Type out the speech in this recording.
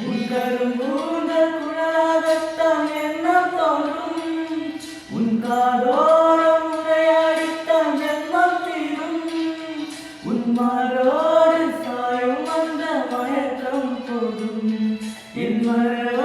உன் கரும்பூந்தல் குழலாகத்தான் எண்ணம் தோன்றும். உன் காதோரம் உரையாடித்தான் ஜென்மம் தீரும். உன் மாரோடு சாயும் அந்த மயக்கம் போதும். என் மரவ